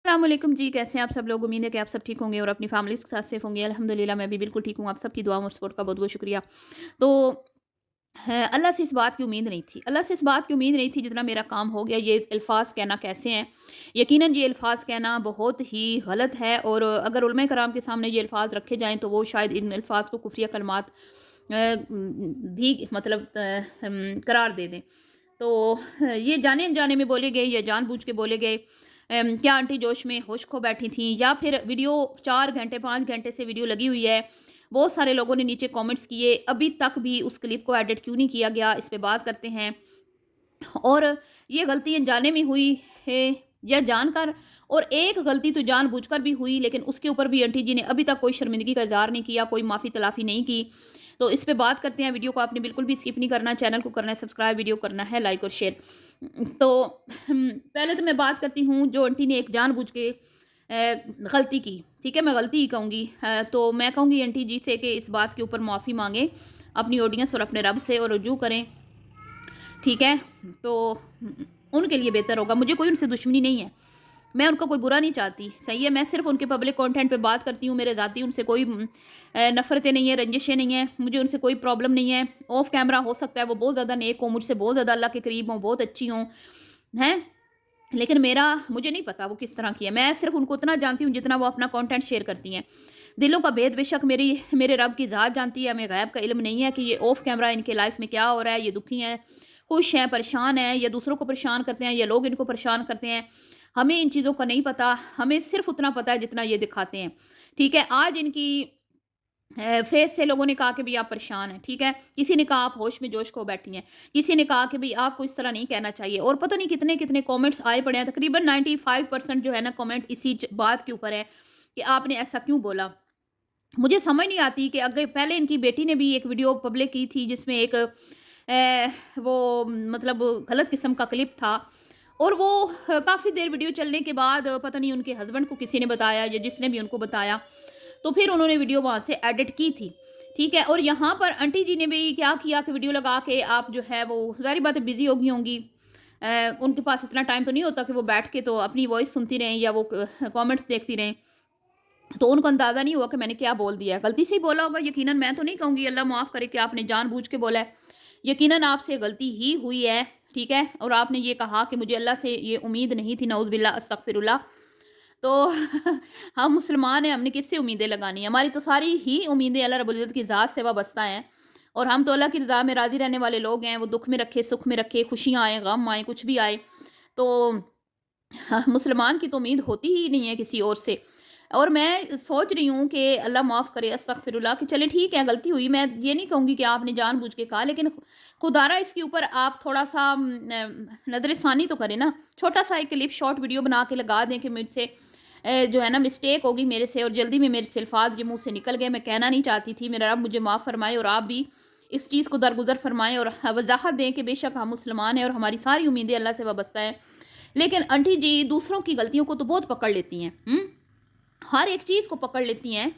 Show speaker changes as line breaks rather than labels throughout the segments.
अस्सलाम वालेकुम जी, कैसे हैं आप सब लोग? उम्मीद है कि आप सब ठीक होंगे और अपनी फैमिलीज़ के साथ सेफ होंगे। अल्हम्दुलिल्लाह मैं भी बिल्कुल ठीक हूँ। आप सबकी दुआ और सपोर्ट का बहुत-बहुत शुक्रिया। तो अल्लाह से इस बात की उम्मीद नहीं थी। अल्लाह से इस बात की उम्मीद नहीं थी जितना मेरा काम हो गया। ये अल्फ़ाज़ कहना कैसे हैं? यकीनन ये अल्फ़ाज़ कहना बहुत ही गलत है और अगर उलमा कराम के सामने ये अल्फ़ाज़ रखे जाएँ तो वो शायद इन अल्फ़ाज़ को कुफ़रिया कलमात भी मतलब करार दे दें। तो ये जाने-अनजाने में बोले गए या जानबूझ के बोले गए। क्या आंटी जोश में होश खो बैठी थीं या फिर वीडियो 4 घंटे 5 घंटे से वीडियो लगी हुई है। बहुत सारे लोगों ने नीचे कमेंट्स किए, अभी तक भी उस क्लिप को एडिट क्यों नहीं किया गया, इस पे बात करते हैं। और ये गलती अनजाने में हुई है या जानकर, और एक गलती तो जानबूझकर भी हुई, लेकिन उसके ऊपर भी आंटी जी ने अभी तक कोई शर्मिंदगी का इज़हार नहीं किया, कोई माफ़ी तलाफ़ी नहीं की। तो इस पे बात करते हैं। वीडियो को आपने बिल्कुल भी स्किप नहीं करना, चैनल को करना है सब्सक्राइब, वीडियो करना है लाइक और शेयर। तो पहले तो मैं बात करती हूँ जो आंटी ने एक जानबूझ के गलती की, ठीक है? मैं गलती ही कहूँगी। तो मैं कहूँगी आंटी जी से कि इस बात के ऊपर माफ़ी माँगें अपनी ऑडियंस और अपने रब से और रुजू करें, ठीक है? तो उनके लिए बेहतर होगा। मुझे कोई उनसे दुश्मनी नहीं है। मैं उनका कोई बुरा नहीं चाहती, सही है? मैं सिर्फ़ उनके पब्लिक कंटेंट पे बात करती हूँ। मेरे ज़ाती उनसे कोई नफ़रतें नहीं है, रंजिशें नहीं हैं। मुझे उनसे कोई प्रॉब्लम नहीं है। ऑफ कैमरा हो सकता है वो बहुत ज़्यादा नेक हों, मुझसे बहुत ज़्यादा अल्लाह के करीब हों, बहुत अच्छी हों, हैं? लेकिन मुझे नहीं पता वो किस तरह की है। मैं सिर्फ़ उनको उतना जानती हूँ जितना वो अपना कंटेंट शेयर करती हैं। दिलों का भेद बेशक मेरे रब की ज़ात जानती है, हमें गैब का इल्म नहीं है कि ये ऑफ कैमरा इनके लाइफ़ में क्या हो रहा है, ये दुखी हैं, खुश हैं, परेशान हैं, या दूसरों को परेशान करते हैं, या लोग इनको परेशान करते हैं। हमें इन चीज़ों का नहीं पता, हमें सिर्फ़ उतना पता है जितना ये दिखाते हैं, ठीक है? आज इनकी फेस से लोगों ने कहा कि भई आप परेशान हैं, ठीक है? किसी ने कहा आप होश में जोश खो बैठी हैं, किसी ने कहा कि भई आपको इस तरह नहीं कहना चाहिए, और पता नहीं कितने-कितने कमेंट्स आए पड़े हैं। तकरीबन 95% जो है ना कमेंट इसी बात के ऊपर है कि आपने ऐसा क्यों बोला? मुझे समझ नहीं आती कि अगर पहले इनकी बेटी ने भी एक वीडियो पब्लिक की थी जिसमें एक वो मतलब गलत किस्म का क्लिप था, और वो काफ़ी देर वीडियो चलने के बाद पता नहीं उनके हस्बैंड को किसी ने बताया या जिसने भी उनको बताया, तो फिर उन्होंने वीडियो वहाँ से एडिट की थी, ठीक है? और यहाँ पर आंटी जी ने भी क्या किया कि वीडियो लगा के आप जो है वो ज़ाहिर बात है बिज़ी हो गई होंगी। उनके पास इतना टाइम तो नहीं होता कि वो बैठ के तो अपनी वॉइस सुनती रहें या वो कमेंट्स देखती रहें। तो उनको अंदाज़ा नहीं हुआ कि मैंने क्या बोल दिया है। गलती से ही बोला होगा यकीनन, मैं तो नहीं कहूँगी अल्लाह माफ़ करे कि आपने जानबूझ के बोला है। यकीनन आपसे गलती ही हुई है, ठीक है? और आपने ये कहा कि मुझे अल्लाह से ये उम्मीद नहीं थी, नऊज़ बिल्लाह अस्तगफिरुल्लाह। तो हम मुसलमान हैं, हमने किससे उम्मीदें लगानी हैं? हमारी तो सारी ही उम्मीदें अल्लाह रब्बुल इज़्ज़त की ज़ात से वाबस्ता हैं, और हम तो अल्लाह की रज़ा में राज़ी रहने वाले लोग हैं। वो दुःख में रखे, सुख में रखे, खुशियाँ आएँ, गम आएँ, कुछ भी आए। तो हाँ, मुसलमान की तो उम्मीद होती ही नहीं है किसी और से। और मैं सोच रही हूँ कि अल्लाह माफ़ करे, अस्तगफिरुल्लाह, कि चले ठीक है गलती हुई। मैं ये नहीं कहूँगी कि आपने जानबूझ के कहा, लेकिन खुदारा इसके ऊपर आप थोड़ा-सा नज़र-ए-फ़ानी तो करें ना। छोटा-सा एक क्लिप शॉर्ट वीडियो बना के लगा दें कि मुझसे जो है ना मिस्टेक हो गई मेरे से, और जल्दी में मेरे से अल्फ़ाज़ ये मुँह से निकल गए, मैं कहना नहीं चाहती थी। मेरा रब मुझे माफ़ फ़रमाए और आप भी इस चीज़ को दरगुज़र फ़रमाएँ और वज़ाहत दें कि बेशक हम मुसलमान हैं और हमारी सारी उम्मीदें अल्लाह से वाबस्ता हैं। लेकिन आंटी जी दूसरों की गलतियों को तो बहुत पकड़ लेती हैं, हर एक चीज़ को पकड़ लेती हैं,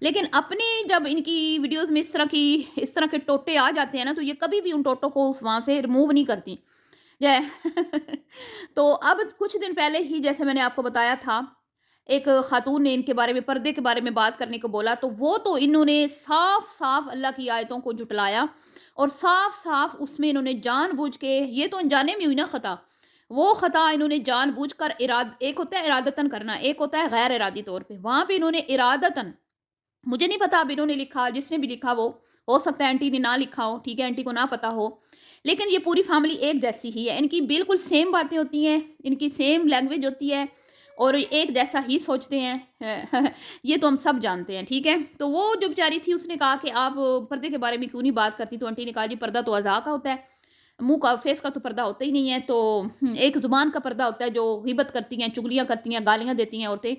लेकिन अपनी जब इनकी वीडियोज़ में इस तरह के टोटे आ जाते हैं ना, तो ये कभी भी उन टोटों को वहाँ से रिमूव नहीं करती। जय तो अब कुछ दिन पहले ही जैसे मैंने आपको बताया था, एक खातून ने इनके बारे में, पर्दे के बारे में बात करने को बोला, तो वो तो इन्होंने साफ-साफ अल्लाह की आयतों को झुटलाया, और साफ-साफ उसमें इन्होंने जानबूझ के, ये तो अनजाने में हुई ना खता, वो खता इन्होंने जानबूझकर एक होता है इरादतन करना, एक होता है गैर इरादी तौर पे। वहाँ पे इन्होंने इरादतन, मुझे नहीं पता अब इन्होंने लिखा, जिसने भी लिखा वो, हो सकता है आंटी ने ना लिखा हो, ठीक है, आंटी को ना पता हो। लेकिन ये पूरी फैमिली एक जैसी ही है, इनकी बिल्कुल सेम बातें होती हैं, इनकी सेम लैंग्वेज होती है, और एक जैसा ही सोचते हैं। ये तो हम सब जानते हैं, ठीक है? तो वो जो बेचारी थी उसने कहा कि आप पर्दे के बारे में क्यों नहीं बात करती? तो आंटी ने कहा जी पर्दा तो अज़ा का होता है, मुँह का, फेस का तो पर्दा होता ही नहीं है। तो एक ज़ुबान का पर्दा होता है जो ग़ीबत करती हैं, चुगलियाँ करती हैं, गालियाँ देती हैं औरतें।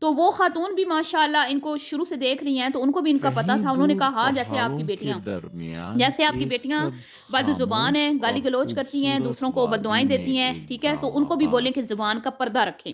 तो वो खातून भी माशाअल्लाह इनको शुरू से देख रही हैं, तो उनको भी इनका पता
कहीं
था। उन्होंने
दूर
कहा हाँ,
पहाड़ों के दरमियान
जैसे आपकी
एक
बेटियाँ
सब्ज
बदज़ुबान
खामोश
हैं,
और
गाली-गलौच करती हैं,
खूबसूरत
दूसरों को
वादी
बददुआएँ
में
देती हैं,
एक
ठीक है? तो
गांव
उनको भी बोलें
आबाद
कि ज़ुबान का पर्दा रखें।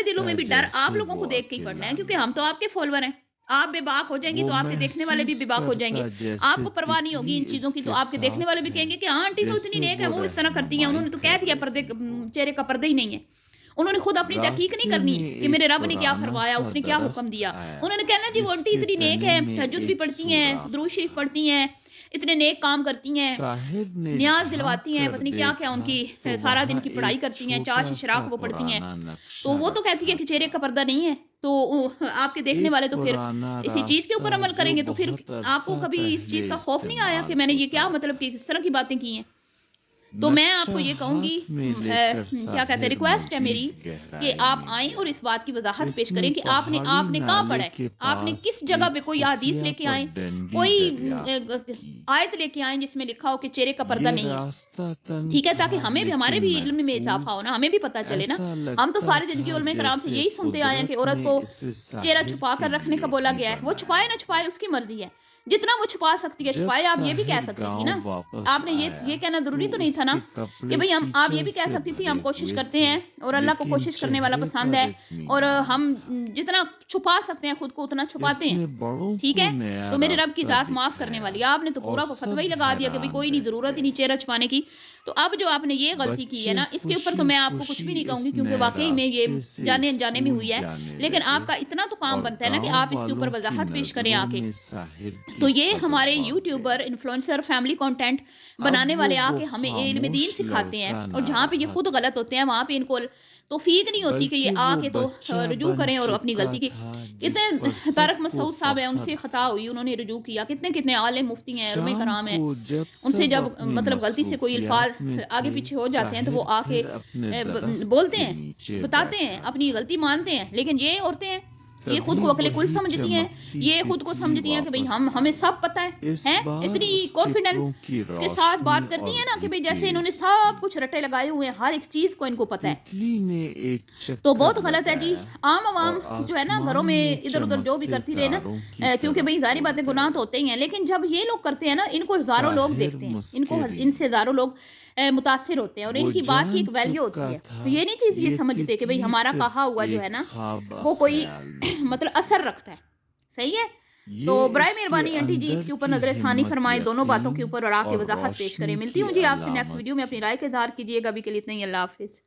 ہمارے دلوں میں بھی ڈر آپ
جیسے
لوگوں کو
وہ
دیکھ کے ہی پڑنا ہے، کیونکہ
اکیلا
ہم تو آپ کے فالوور ہیں۔ آپ بے باک ہو جائیں گی
وہ
تو آپ کے دیکھنے والے بھی
محسوس
بے باک ہو جائیں گے۔
کرتا
آپ
جیسے
کو پرواہ نہیں ہوگی
تتلی
ان چیزوں
اس
کی، تو
کے
آپ کے دیکھنے والے
ساتھ
بھی
ہے،
کہیں گے کہ آنٹی تو اتنی
جیسے
نیک ہے،
وہ
وہ اس طرح کرتی ہیں، انہوں
رہنمائی
نے تو کہہ
کر
دیا پردے
رہی ہو۔
چہرے کا پردہ ہی نہیں ہے۔ انہوں نے خود اپنی تحقیق نہیں
راستے
کرنی
میں
کہ
ایک
میرے رب نے کیا
پرانا
فرمایا،
سا
اس نے کیا حکم
درخت
دیا۔
آیا
انہوں نے کہنا جی وہ
جس
آنٹی
کے
اتنی نیک
تنے
ہے،
میں
تہجد بھی
ایک
پڑھتی ہیں،
سوراخ
درود شریف
تھا۔
پڑھتی ہیں، اتنے نیک کام کرتی ہیں،
साहिब ने
نیاز دلواتی ہیں،
झांक
پتہ نہیں
कर
کیا کیا ان
देखा
کی
तो
سارا دن
वहाँ
کی پڑھائی
एक
کرتی ہیں،
छोटा
چاش
सा
اشراق وہ پڑھتی ہیں،
पुराना
تو
नक्शा
وہ تو کہتی ہے
रखा
کہ
था।
چہرے کا پردہ نہیں ہے، تو آپ کے دیکھنے
ایک
والے تو پھر
پرانا
اسی چیز کے اوپر
راستہ
عمل
جو
کریں گے، تو پھر
بہت
آپ کو
عرصہ
کبھی اس چیز
پہلے
کا خوف نہیں آیا کہ
استعمال
میں نے یہ کیا
ہوتا
مطلب کہ کس طرح کی باتیں کی ہیں؟ تو میں آپ
نقشہ
کو یہ کہوں گی
ہاتھ میں لے کر
کیا کہتے ہیں،
ساحر
ریکویسٹ ہے میری
مزید
کہ
گہرائی
آپ
میں
آئیں اور
گیا۔
اس بات کی وضاحت
اس
پیش
نے
کریں کہ آپ
پہاڑی
نے کہاں
نالے
پڑھا ہے،
کے
آپ نے
پاس
کس جگہ
ایک
پہ کوئی حدیث
خفیہ
لے کے آئیں،
پگڈنڈی
کوئی
دریافت کی۔
آیت لے کے آئیں جس میں لکھا ہو کہ چہرے کا پردہ
یہ
نہیں ہے،
راستہ تنگ
ٹھیک ہے، تاکہ
تھا
ہمیں بھی ہمارے
لیکن
بھی علم میں اضافہ
محفوظ،
ہو نا، ہمیں بھی پتہ چلے نا۔
ایسا
ہم تو
لگتا
ساری زندگی
تھا
علماء کرام سے
جیسے
یہی سنتے آئے ہیں کہ
قدرت
عورت
نے
کو
اسے
چہرہ
ساحر
چھپا
کے
کر رکھنے کا
لیے
بولا
ہی
گیا ہے، وہ چھپائے
بنایا۔
نہ چھپائے اس کی مرضی ہے، جتنا وہ چھپا سکتی ہے
جب
چھپائے، آپ یہ بھی کہہ
ساحر
سکتی تھی نا،
گاؤں واپس
آپ نے یہ
آیا
کہنا ضروری
تو
تو نہیں
اس
تھا نا
کے
کہ
کپڑے
بھئی آپ یہ
کیچڑ
بھی کہہ
سے
سکتی تھی ہم
بھرے
کوشش
ہوئے
کرتے
تھے
ہیں اور اللہ کو
لیکن
کوشش کرنے والا
چہرے
پسند
پر
ہے، اور
اطمینان
ہم
تھا۔
جتنا چھپا سکتے ہیں خود کو اتنا
اس
چھپاتے ہیں،
نے بڑوں
ٹھیک
کو
ہے،
نیا
تو میرے رب کی
راستہ
ذات معاف کرنے
دکھایا
والی ہے، آپ نے تو
اور
پورا فتوی
سب
لگا دیا کہ بھئی
حیران
کوئی نہیں،
رہ
ضرورت ہی
گئے۔
نہیں چہرہ چھپانے کی۔ تو اب جو آپ نے یہ غلطی کی ہے
بچے
نا، اس کے اوپر تو
خوشی
میں آپ کو کچھ بھی
خوشی
نہیں کہوں
اس
گی، کیونکہ
نئے
واقعی میں یہ
راستے سے
جانے انجانے میں
اسکول
ہوئی ہے،
جانے
لیکن
لگے
آپ کا اتنا تو کام
اور
بنتا ہے نا کہ
گاؤں
آپ اس کے اوپر
والوں کی
وضاحت پیش کریں
نظروں
آ کے۔
میں ساحر
تو
کی
یہ
قدر
ہمارے
بڑھ
یوٹیوبر،
گئی۔
انفلوئنسر، فیملی کنٹینٹ
اب
بنانے والے آ
وہ
کے ہمیں علم دین
خاموش
سکھاتے ہیں،
لڑکا
اور
نہ
جہاں پہ یہ
رہا
خود
تھا
غلط ہوتے ہیں وہاں پہ ان کو توفیق نہیں ہوتی کہ یہ
بلکہ
آ
وہ
کے تو
بچہ
رجوع
بن
کریں اور اپنی
چکا
غلطی کی۔
تھا جس پر
کتنے
سب
طارق
کو
مسعود صاحب ہیں، ان
فخر
سے خطا
تھا۔
ہوئی، انہوں نے رجوع کیا، کتنے کتنے عالم مفتی ہیں، علماء
شام
کرام ہیں،
کو جب
ان سے
سب
جب
اپنی
مطلب غلطی سے کوئی
مصروفیات میں
الفاظ آگے
تھے
پیچھے ہو جاتے ہیں تو
ساحر
وہ آ کے
پھر اپنے درخت
بولتے
کے
ہیں،
نیچے
بتاتے ہیں،
بیٹھا
اپنی
تھا۔
غلطی مانتے ہیں، لیکن یہ عورتیں ہیں، یہ خود
کبھی
کو عقل کل
وہی
سمجھتی ہیں،
چمکتی
یہ خود کو
تتلی
سمجھتی ہیں کہ بھئی
واپس
ہمیں
آئی۔
سب پتہ
اس
ہے،
بار
اتنی
اس کے
کانفیڈنس
پروں کی
کے ساتھ
روشنی
بات کرتی
اور
ہیں نا کہ
بھی
بھئی جیسے انہوں نے
تیز تھی۔
سب کچھ رٹے لگائے ہوئے ہیں، ہر ایک چیز کو ان کو پتہ ہے۔
تتلی نے ایک
تو
چکر
بہت غلط ہے جی،
لگایا
عام
اور
عوام جو ہے نا گھروں
آسمان
میں
میں
ادھر ادھر جو بھی
چمکتے
کرتی رہے نا،
تاروں کی
کیونکہ بھئی
طرف
ظاہری
اڑ
باتیں گناہ
گئے۔
تو ہوتے ہی ہیں، لیکن جب یہ لوگ کرتے ہیں نا، ان کو ہزاروں لوگ
ساحر
دیکھتے ہیں،
مسکری
ان سے ہزاروں لوگ متاثر ہوتے ہیں، اور
وہ
ان کی بات کی ایک
جان
ویلیو
چکا
ہوتی ہے،
تھا
تو یہ نہیں چیز یہ
یہ
سمجھتے کہ بھئی
تتلی
ہمارا
صرف
کہا ہوا جو ہے
ایک
نا
خواب
وہ کوئی
خیال میں تھی۔
مطلب اثر رکھتا ہے، صحیح ہے؟ تو
یہ
برائے
اس کے
مہربانی آنٹی جی اس
اندر
کے اوپر
کی
نظر ثانی
ہمت
فرمائیں، دونوں باتوں
یقین
کے اوپر، اور آ کے
اور
وضاحت پیش کریں۔
روشنی
ملتی
کی
ہوں جی آپ سے نیکسٹ
علامت
ویڈیو میں، اپنی
تھی۔
رائے کا اظہار کیجیے گا، ابھی کے لیے اتنا ہی، اللہ حافظ۔